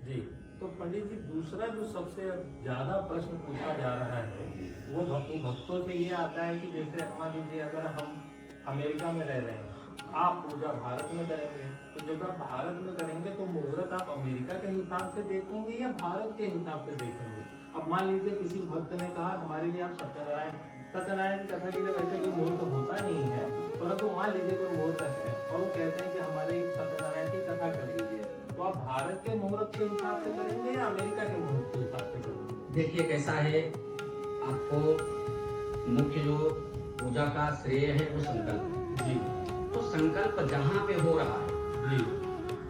जी। तो पंडित जी, दूसरा जो सबसे ज्यादा प्रश्न पूछा जा रहा है वो भक्तों से ये आता है कि जैसे मान लीजिए अगर हम अमेरिका में रह रहे हैं, आप पूजा भारत में करेंगे, तो जब आप भारत में करेंगे तो मुहूर्त आप अमेरिका के हिसाब से देखेंगे या भारत के हिसाब से देखेंगे? अब मान लीजिए किसी भक्त ने कहा हमारे लिए आप सत्यनारायण की कथा के लिए वैसे कोई मुहूर्त होता नहीं है, परंतु मान लीजिए कोई मुहूर्त है और वो कहते हैं कि हमारे सत्यनारायण की कथा कर लीजिए, तो आप भारत के मुहूर्त के हिसाब से करेंगे या अमेरिका के मुहूर्त के हिसाब से करेंगे? देखिए कैसा है, आपको मुख्य जो पूजा का श्रेय है वो संकल्प है। जी। तो संकल्प जहाँ पे हो रहा है जी।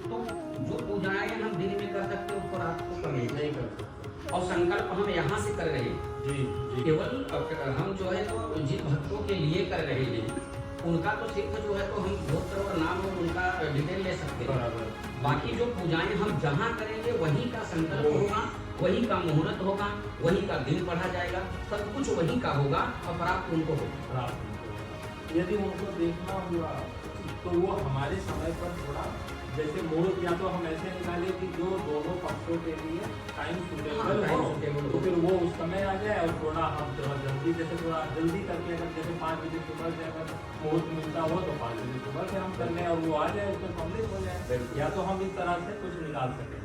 तो जो पूजाएं हम दिन में कर सकते हैं उसको रात को कर नहीं कर सकते। और संकल्प हम यहाँ से कर रहे हैं। जी। जी। केवल हम जो है तो जिन भक्तों के लिए कर रहे हैं उनका तो सिर्फ जो है तो हम गोत्र और नाम और उनका डिटेल ले सकते हैं। बराबर। बाकी जो पूजाएं हम जहाँ करेंगे वहीं का संकल्प होगा, वहीं का मुहूर्त होगा, वहीं का दिन पढ़ा जाएगा, सब कुछ वहीं का होगा और प्राप्त उनको होगा। यदि उनको देखना हुआ तो वो हमारे समय पर थोड़ा जैसे मुहूर्त या तो हम ऐसे निकाले कि जो दोनों पक्षों के लिए टाइम सुटेबल हो, तो फिर वो उस समय आ जाए और थोड़ा हम थोड़ा जल्दी करके अगर जैसे 5 बजे सुबह से अगर मुहूर्त मिलता हो तो 5 बजे सुबह से हम कर लें और वो आ जाए उसमें कंप्लीट हो जाए, या तो हम इस तरह से कुछ निकाल सकें।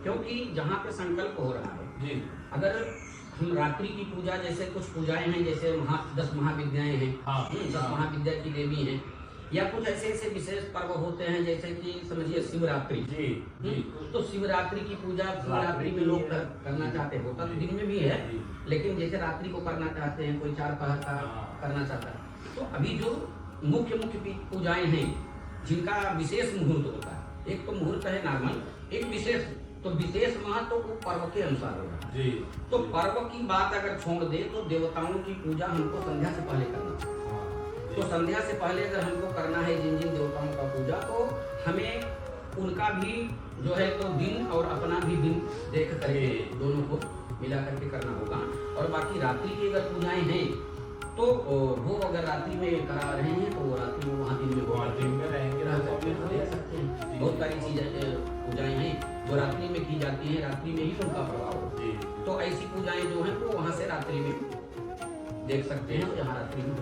क्योंकि जहाँ पे संकल्प हो रहा है जी। अगर हम रात्रि की पूजा जैसे कुछ पूजाएं हैं जैसे 10 महाविद्याएं हैं, 10 महाविद्या की देवी हैं, या कुछ ऐसे विशेष पर्व होते हैं जैसे कि समझिए शिवरात्रि। जी। जी। तो शिवरात्रि की पूजा शिवरात्रि में लोग करना चाहते हैं, होता तो दिन में भी है, लेकिन जैसे रात्रि को करना चाहते हैं, कोई 4 पहर का करना चाहता है। तो अभी जो मुख्य पूजाएं हैं जिनका विशेष मुहूर्त होता है, एक तो मुहूर्त है नॉर्मल, एक विशेष, तो विशेष महत्व तो पर्व के अनुसार होगा। जी। तो पर्व की बात अगर छोड़ दे तो देवताओं की पूजा हमको संध्या से पहले करना चाहिए। तो संध्या से पहले अगर हमको करना है जिन देवताओं का पूजा, तो हमें उनका भी जो है तो दिन और अपना भी दिन देख करके दोनों को मिला करके करना होगा। और बाकी रात्रि की अगर पूजाएं हैं तो वो अगर रात्रि में करा रहे हैं तो वो रात्रि में वहाँ दिन में रहेंगे, देख सकते हैं। बहुत सारी चीजें पूजाएं हैं जो रात्रि में की जाती है, रात्रि में ही उनका प्रभाव हो। तो ऐसी पूजाएं जो है वो वहाँ से रात्रि में देख सकते हैं, जहाँ रात्रि में